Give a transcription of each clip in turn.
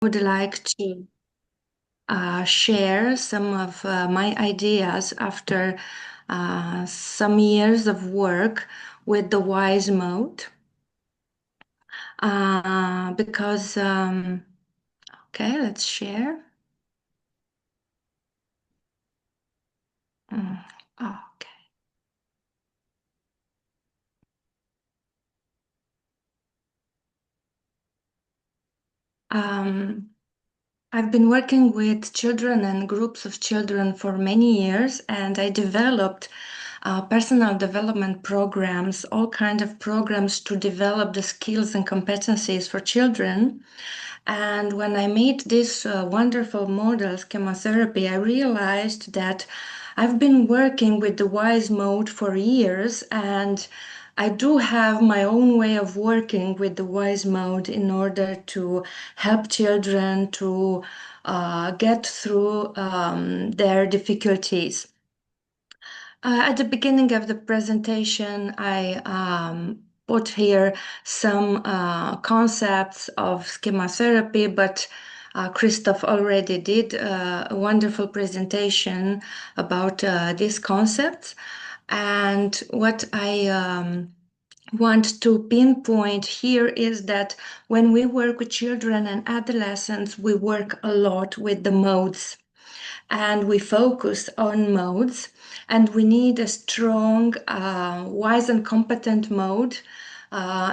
Would like to share some of my ideas after some years of work with the WISE mode. Because, okay, let's share. Mm, okay. Um, I've been working with children and groups of children for many years, and I developed personal development programs, all kinds of programs to develop the skills and competencies for children. And when I made this wonderful model, Schema Therapy, I realized that I've been working with the WISE mode for years, and I do have my own way of working with the WISE mode in order to help children to get through their difficulties. At the beginning of the presentation, I put here some concepts of schema therapy, but Christoph already did a wonderful presentation about these concepts. And what I want to pinpoint here is that when we work with children and adolescents, we work a lot with the modes and we focus on modes, and we need a strong, wise and competent mode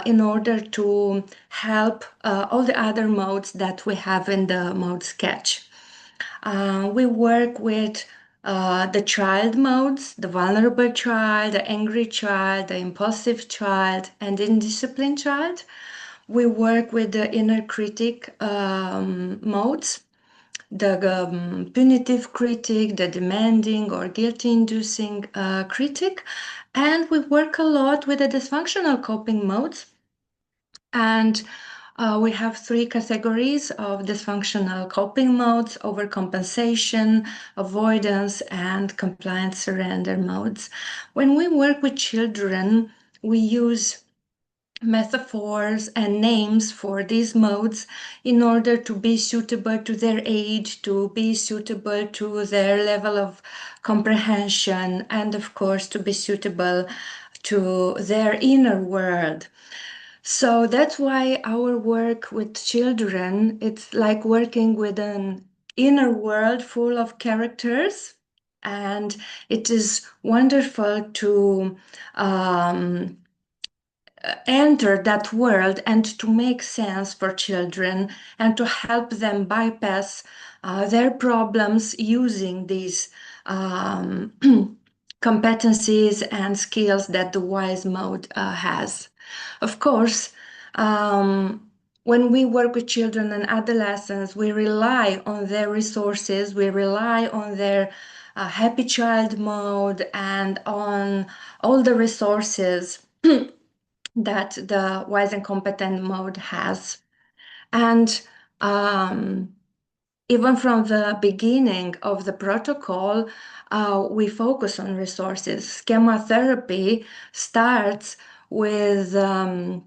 in order to help all the other modes that we have in the mode sketch. We work with the child modes, the vulnerable child, the angry child, the impulsive child, and indisciplined child. We work with the inner critic modes, the punitive critic, the demanding or guilt-inducing critic, and we work a lot with the dysfunctional coping modes. And we have three categories of dysfunctional coping modes: overcompensation, avoidance, and compliance surrender modes. When we work with children, we use metaphors and names for these modes in order to be suitable to their age, to be suitable to their level of comprehension, and of course to be suitable to their inner world. So that's why our work with children, it's like working with an inner world full of characters, and it is wonderful to enter that world and to make sense for children and to help them bypass their problems using these competencies and skills that the WISE mode has. Of course, when we work with children and adolescents, we rely on their resources, we rely on their happy child mode and on all the resources that the wise and competent mode has. And even from the beginning of the protocol, we focus on resources. Schema therapy starts with a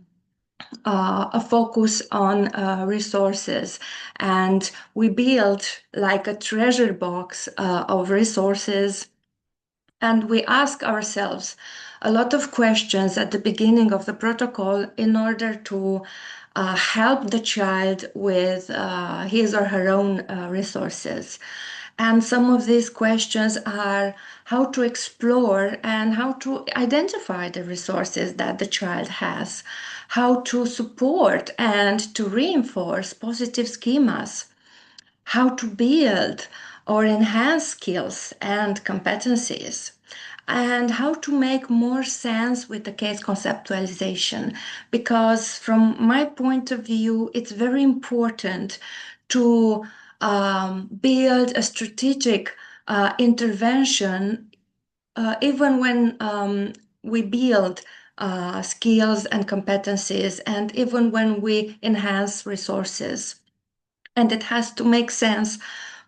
focus on resources, and we build like a treasure box of resources, and we ask ourselves a lot of questions at the beginning of the protocol in order to help the child with his or her own resources. And some of these questions are how to explore and how to identify the resources that the child has, how to support and to reinforce positive schemas, how to build or enhance skills and competencies, and how to make more sense with the case conceptualization. Because from my point of view, it's very important to build a strategic intervention even when we build skills and competencies, and even when we enhance resources. And it has to make sense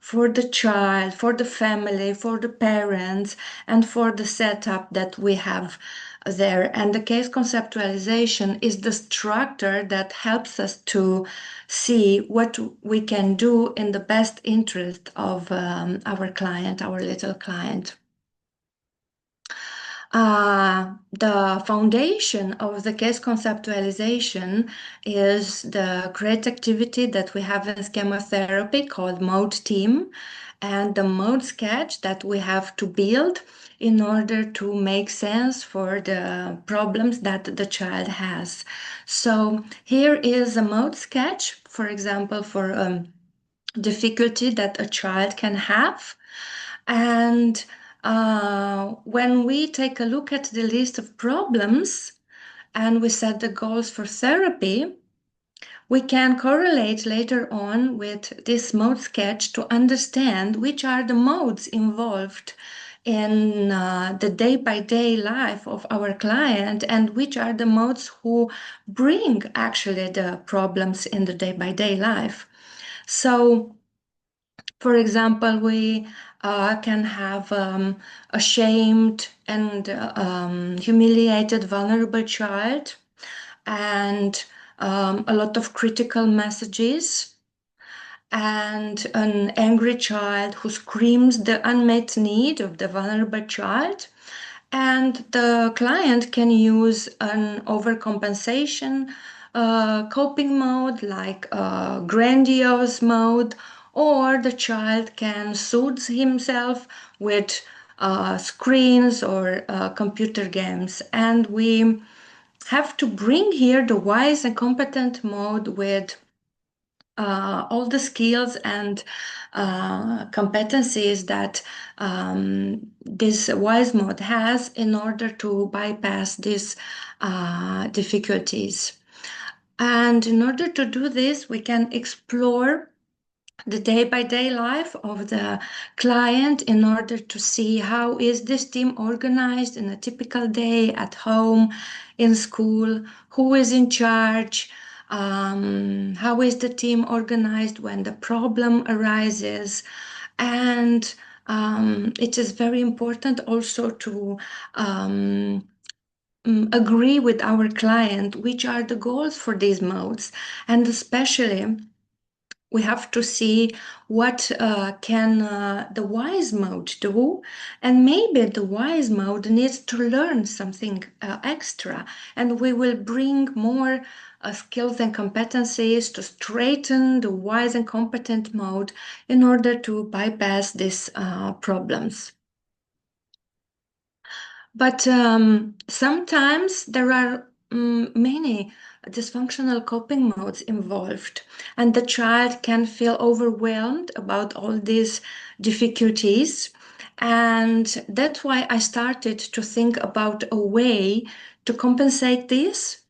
for the child, for the family, for the parents, and for the setup that we have there. And the case conceptualization is the structure that helps us to see what we can do in the best interest of our client, our little client. The foundation of the case conceptualization is the great activity that we have in Schema Therapy called Mode Team, and the mode sketch that we have to build in order to make sense for the problems that the child has. So here is a mode sketch, for example, for difficulty that a child can have. And when we take a look at the list of problems and we set the goals for therapy, we can correlate later on with this mode sketch to understand which are the modes involved in the day-by-day life of our client and which are the modes who bring actually the problems in the day-by-day life. So for example, we can have ashamed and humiliated, vulnerable child, and a lot of critical messages, and an angry child who screams the unmet need of the vulnerable child. And the client can use an overcompensation coping mode like grandiose mode, or the child can soothe himself with screens or computer games. And we have to bring here the wise and competent mode with all the skills and competencies that this wise mode has in order to bypass these difficulties. And in order to do this, we can explore the day-by-day life of the client in order to see how is this team organized in a typical day at home, in school, who is in charge, how is the team organized when the problem arises. And it is very important also to agree with our client which are the goals for these modes, and especially we have to see what can the wise mode do, and maybe the wise mode needs to learn something extra, and we will bring more skills and competencies to straighten the wise and competent mode in order to bypass these problems. But sometimes there are many dysfunctional coping modes involved, and the child can feel overwhelmed about all these difficulties. And that's why I started to think about a way to compensate this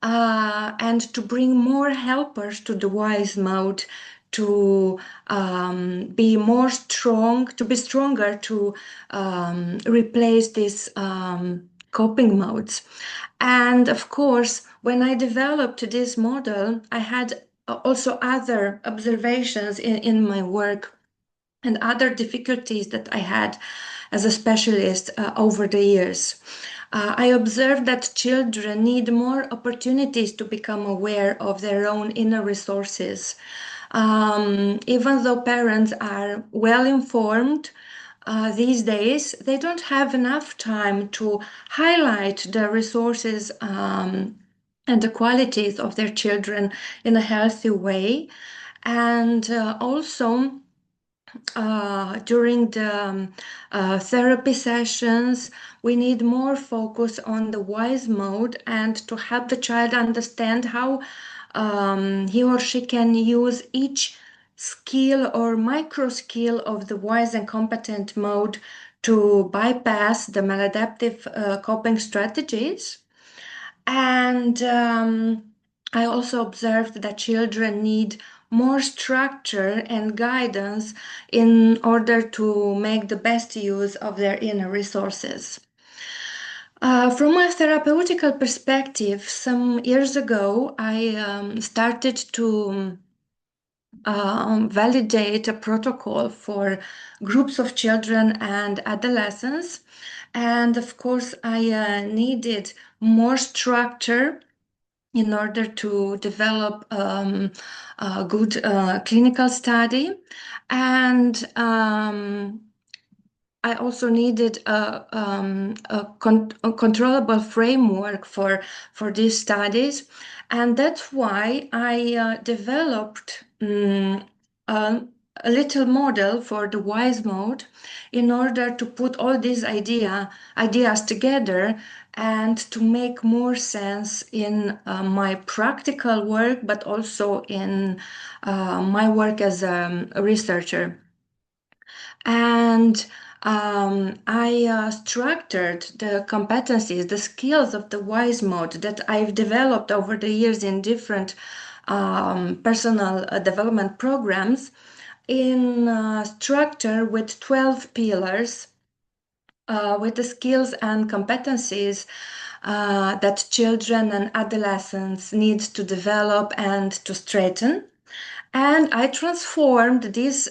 and to bring more helpers to the wise mode, to be more strong, to be stronger, to replace these coping modes. And of course, when I developed this model, I had also other observations in my work and other difficulties that I had as a specialist over the years. I observed that children need more opportunities to become aware of their own inner resources. Even though parents are well informed, these days they don't have enough time to highlight the resources and the qualities of their children in a healthy way. And also, during the therapy sessions, we need more focus on the wise mode and to help the child understand how he or she can use each skill or micro skill of the wise and competent mode to bypass the maladaptive coping strategies. And I also observed that children need more structure and guidance in order to make the best use of their inner resources. From a therapeutical perspective, some years ago, I started to validate a protocol for groups of children and adolescents. And of course, I needed more structure in order to develop a good clinical study. And I also needed a controllable framework for these studies, and that's why I developed a, a little model for the WISE mode in order to put all these ideas together and to make more sense in my practical work, but also in my work as a researcher. And I structured the competencies, the skills of the WISE mode that I've developed over the years in different personal development programs in structure with 12 pillars with the skills and competencies that children and adolescents need to develop and to strengthen. And I transformed these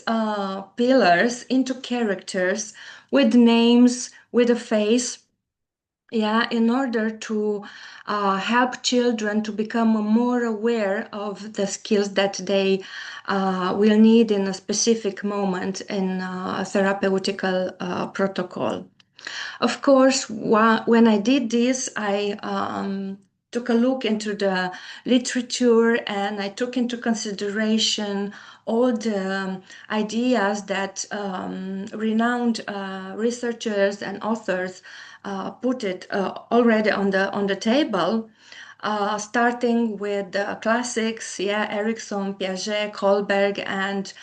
pillars into characters with names, with a face, yeah, in order to help children to become more aware of the skills that they will need in a specific moment in a therapeutical protocol. Of course, when I did this, I took a look into the literature and I took into consideration all the ideas that renowned researchers and authors put it already on the table. Starting with the classics, yeah, Erickson, Piaget, Kohlberg, and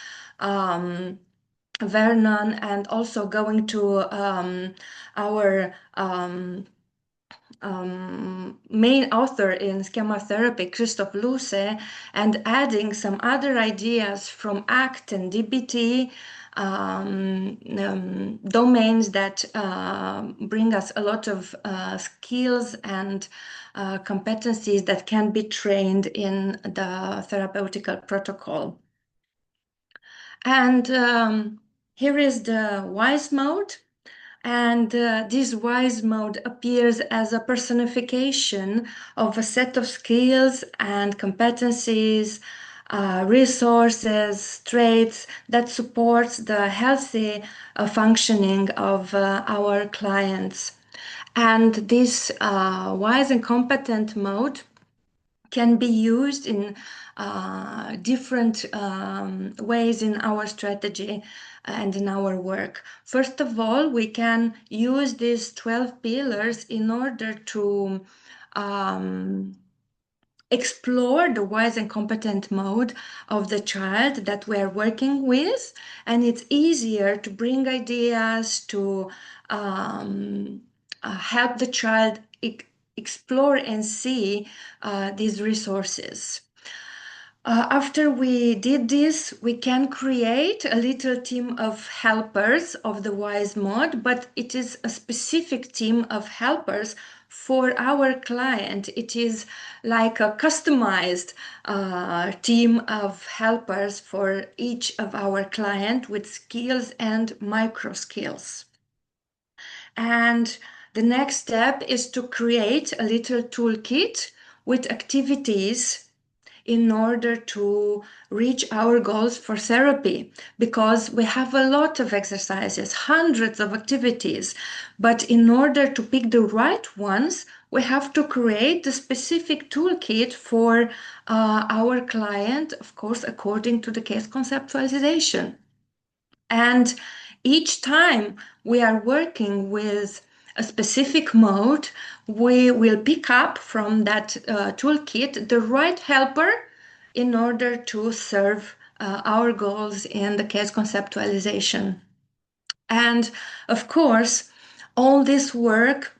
Vernon, and also going to our main author in Schema Therapy, Christoph Luce, and adding some other ideas from ACT and DBT, domains that bring us a lot of skills and competencies that can be trained in the therapeutical protocol. And here is the WISE mode. And this WISE mode appears as a personification of a set of skills and competencies, resources, traits that supports the healthy functioning of our clients. And this wise and competent mode can be used in different ways in our strategy and in our work. First of all, we can use these 12 pillars in order to explore the wise and competent mode of the child that we are working with, and it's easier to bring ideas to help the child explore and see these resources. After we did this, we can create a little team of helpers of the WISE mode, but it is a specific team of helpers for our client. It is like a customized team of helpers for each of our client with skills and micro skills. And the next step is to create a little toolkit with activities in order to reach our goals for therapy, because we have a lot of exercises, hundreds of activities, but in order to pick the right ones, we have to create the specific toolkit for our client, of course, according to the case conceptualization. And each time we are working with a specific mode, we will pick up from that toolkit the right helper in order to serve our goals in the case conceptualization. And of course, all this work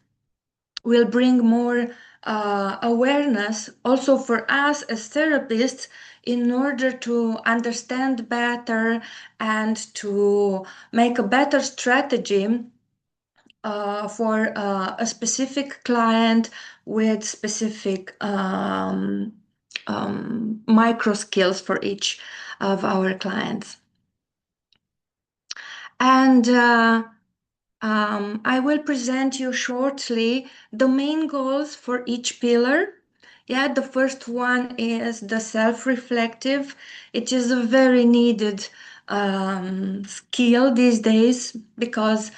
will bring more awareness also for us as therapists in order to understand better and to make a better strategy for a specific client with specific micro skills for each of our clients. And I will present you shortly the main goals for each pillar. Yeah, the first one is the self-reflective. It is a very needed skill these days because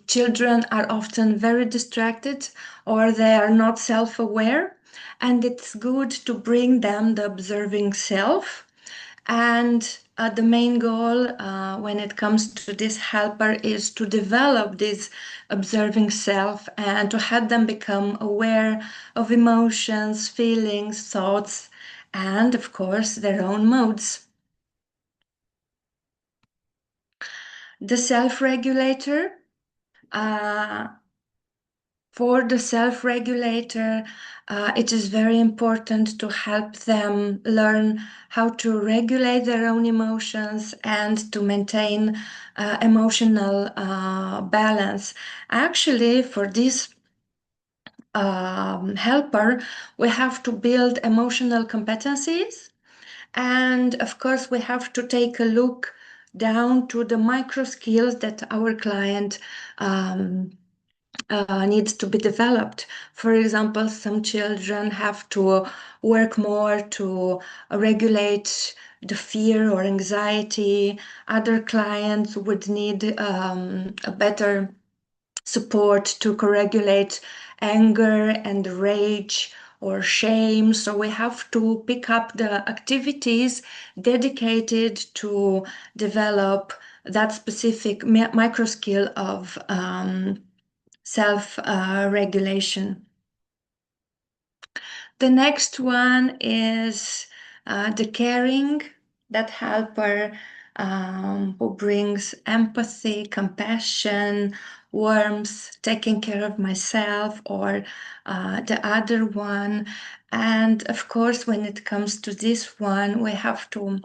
children are often very distracted or they are not self-aware, and it's good to bring them the observing self. And the main goal when it comes to this helper is to develop this observing self and to help them become aware of emotions, feelings, thoughts, and of course their own moods. The self-regulator. For the self-regulator, it is very important to help them learn how to regulate their own emotions and to maintain emotional balance. Actually, for this helper, we have to build emotional competencies. And of course, we have to take a look down to the micro skills that our client needs to be developed. For example, some children have to work more to regulate the fear or anxiety. Other clients would need a better support to co-regulate anger and rage or shame. So we have to pick up the activities dedicated to develop that specific micro skill of self-regulation. The next one is the caring, that helper who brings empathy, compassion, warmth, taking care of myself or the other one. And of course, when it comes to this one, we have to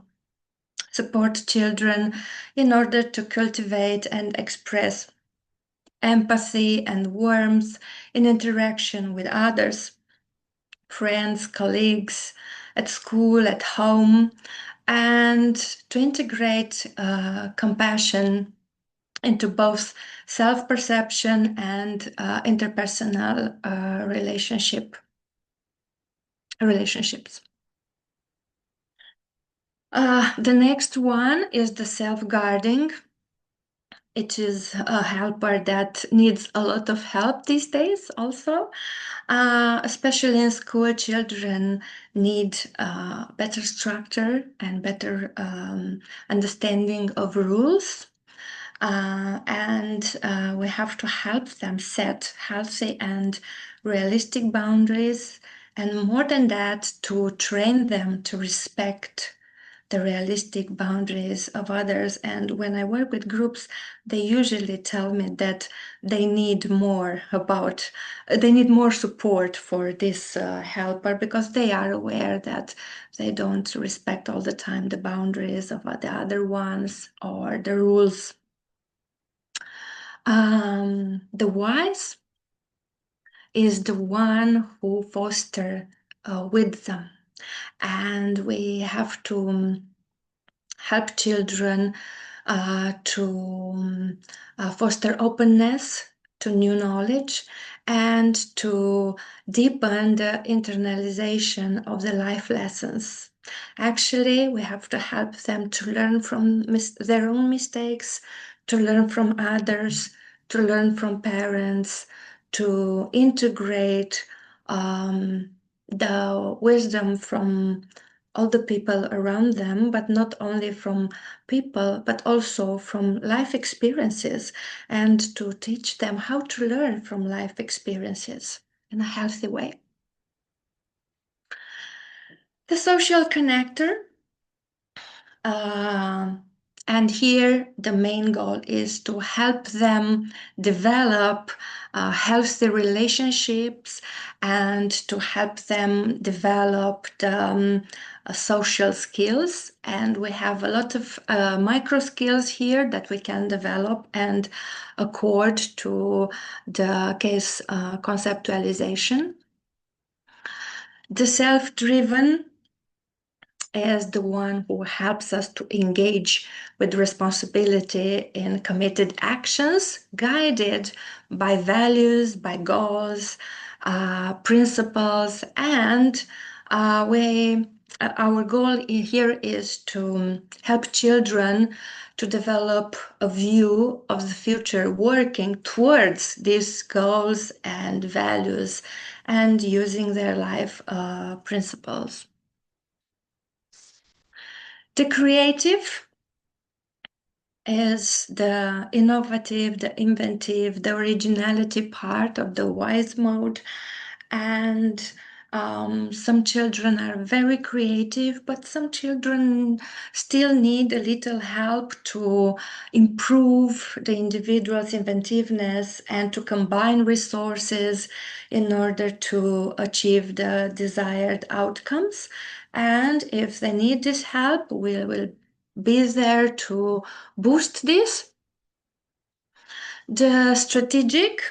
support children in order to cultivate and express empathy and warmth in interaction with others, friends, colleagues, at school, at home, and to integrate compassion into both self-perception and interpersonal relationships. The next one is the self-guarding. It is a helper that needs a lot of help these days also. Especially in school, children need better structure and better understanding of rules. And we have to help them set healthy and realistic boundaries. And more than that, to train them to respect the realistic boundaries of others. And when I work with groups, they usually tell me that they need more support for this helper because they are aware that they don't respect all the time the boundaries of the other ones or the rules. The wise is the one who foster wisdom, and we have to help children to foster openness to new knowledge and to deepen the internalization of the life lessons. Actually, we have to help them to learn from their own mistakes, to learn from others, to learn from parents, to integrate the wisdom from all the people around them, but not only from people, but also from life experiences, and to teach them how to learn from life experiences in a healthy way. The social connector. And here the main goal is to help them develop healthy relationships and to help them develop the social skills. And we have a lot of micro skills here that we can develop and accord to the case conceptualization. The self-driven is the one who helps us to engage with responsibility in committed actions, guided by values, by goals, principles, and our goal here is to help children to develop a view of the future, working towards these goals and values and using their life principles. The creative is the innovative, the inventive, the originality part of the wise mode. And some children are very creative, but some children still need a little help to improve the individual's inventiveness and to combine resources in order to achieve the desired outcomes. And if they need this help, we will be there to boost this. The strategic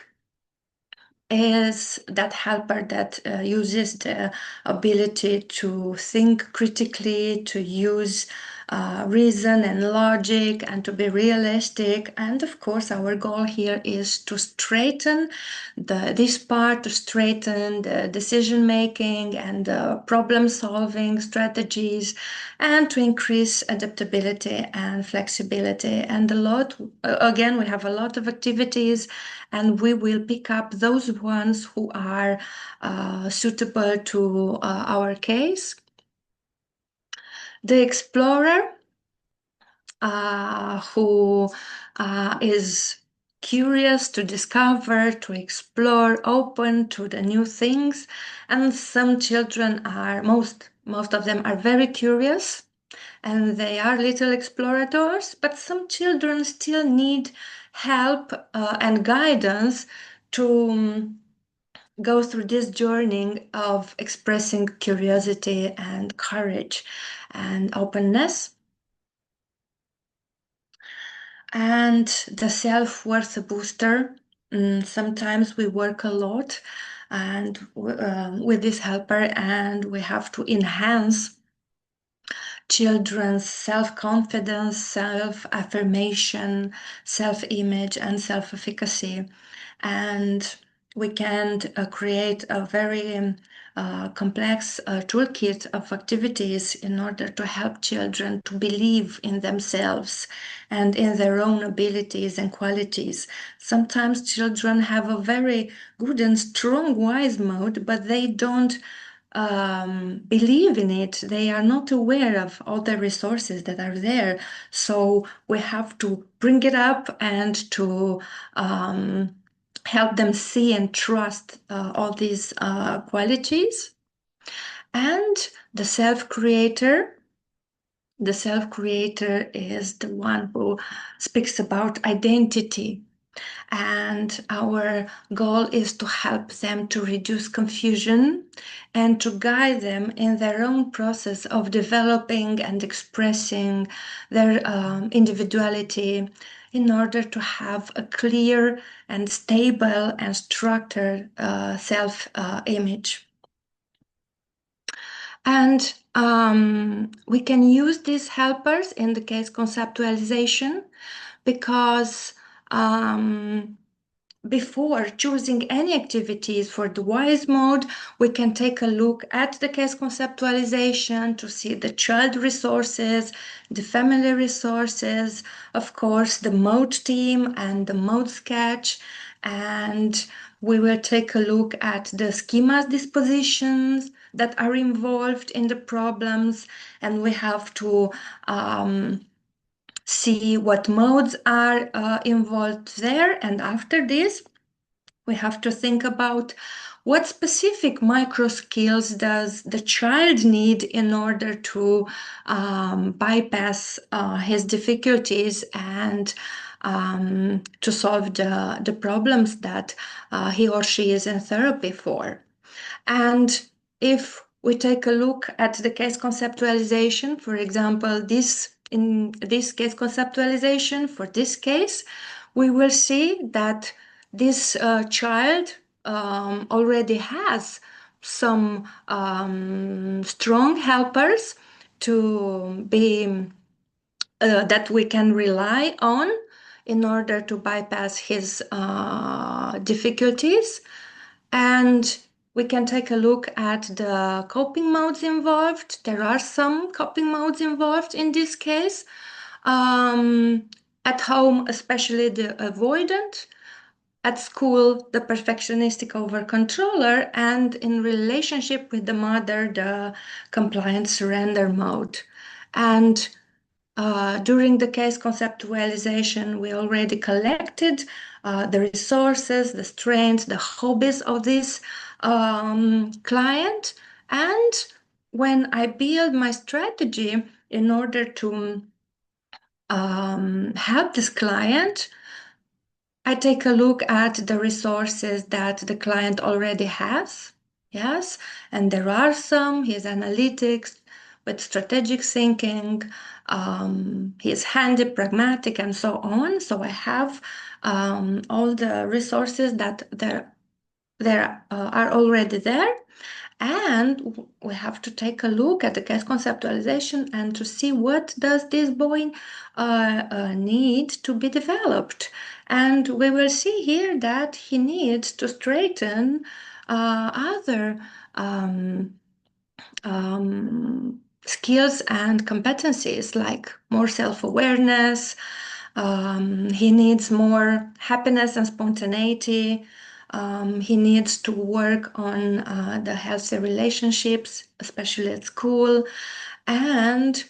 is that helper that uses the ability to think critically, to use reason and logic, and to be realistic. And of course, our goal here is to straighten this part, to straighten the decision making and problem solving strategies, and to increase adaptability and flexibility. And again, we have a lot of activities, and we will pick up those ones who are suitable to our case. The explorer, who is curious to discover, to explore, open to the new things. And some children are, most of them are very curious, and they are little explorators, but some children still need help and guidance to go through this journey of expressing curiosity and courage and openness. And the self-worth booster, sometimes we work a lot and with this helper, and we have to enhance children's self-confidence, self-affirmation, self-image, and self-efficacy. And we can create a very complex toolkit of activities in order to help children to believe in themselves and in their own abilities and qualities. Sometimes children have a very good and strong wise mode, but they don't believe in it. They are not aware of all the resources that are there. So we have to bring it up and to help them see and trust all these qualities. And the self-creator. The self-creator is the one who speaks about identity. And our goal is to help them to reduce confusion and to guide them in their own process of developing and expressing their individuality in order to have a clear and stable and structured self-image. And we can use these helpers in the case conceptualization because before choosing any activities for the WISE mode, we can take a look at the case conceptualization to see the child resources, the family resources, of course, the mode team and the mode sketch. And we will take a look at the schemas dispositions that are involved in the problems, and we have to see what modes are involved there. And after this, we have to think about what specific micro skills does the child need in order to bypass his difficulties and to solve the problems that he or she is in therapy for. And if we take a look at the case conceptualization, for example, in this case conceptualization, for this case, we will see that this child already has some strong helpers to be that we can rely on in order to bypass his difficulties. And we can take a look at the coping modes involved. There are some coping modes involved in this case. At home, especially the avoidant. At school, the perfectionistic over controller, and in relationship with the mother, the compliant surrender mode. And during the case conceptualization, we already collected the resources, the strengths, the hobbies of this client. And when I build my strategy in order to help this client, I take a look at the resources that the client already has. Yes, and there are some. His analytics with strategic thinking, he's handy, pragmatic, and so on. So I have all the resources that there are already there. And we have to take a look at the case conceptualization and to see what does this boy need to be developed. And we will see here that he needs to straighten other skills and competencies like more self-awareness. He needs more happiness and spontaneity. He needs to work on the healthy relationships, especially at school, and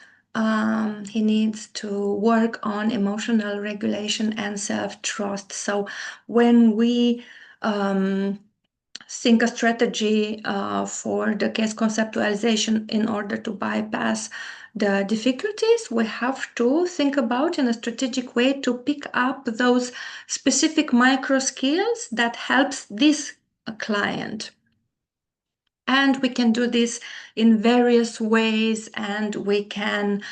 he needs to work on emotional regulation and self-trust. So when we think a strategy for the case conceptualization in order to bypass the difficulties, we have to think about in a strategic way to pick up those specific micro skills that helps this client. And we can do this in various ways, and we can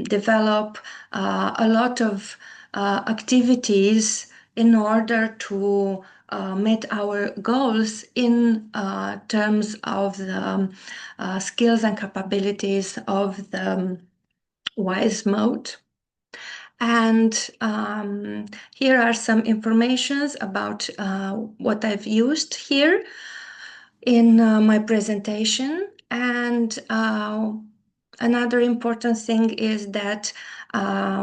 develop a lot of activities in order to meet our goals in terms of the skills and capabilities of the WISE mode. And here are some informations about what I've used here in my presentation. And another important thing is that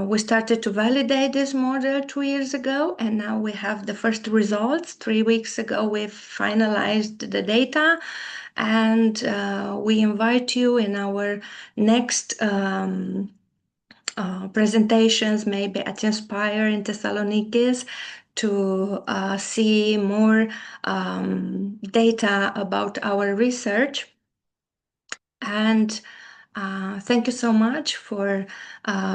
we started to validate this model 2 years ago, and now we have the first results. 3 weeks ago, we finalized the data, and we invite you in our next presentations, maybe at Inspire in Thessaloniki, to see more data about our research. And thank you so much for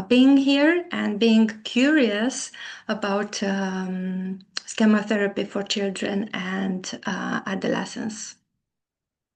being here and being curious about schema therapy for children and adolescents.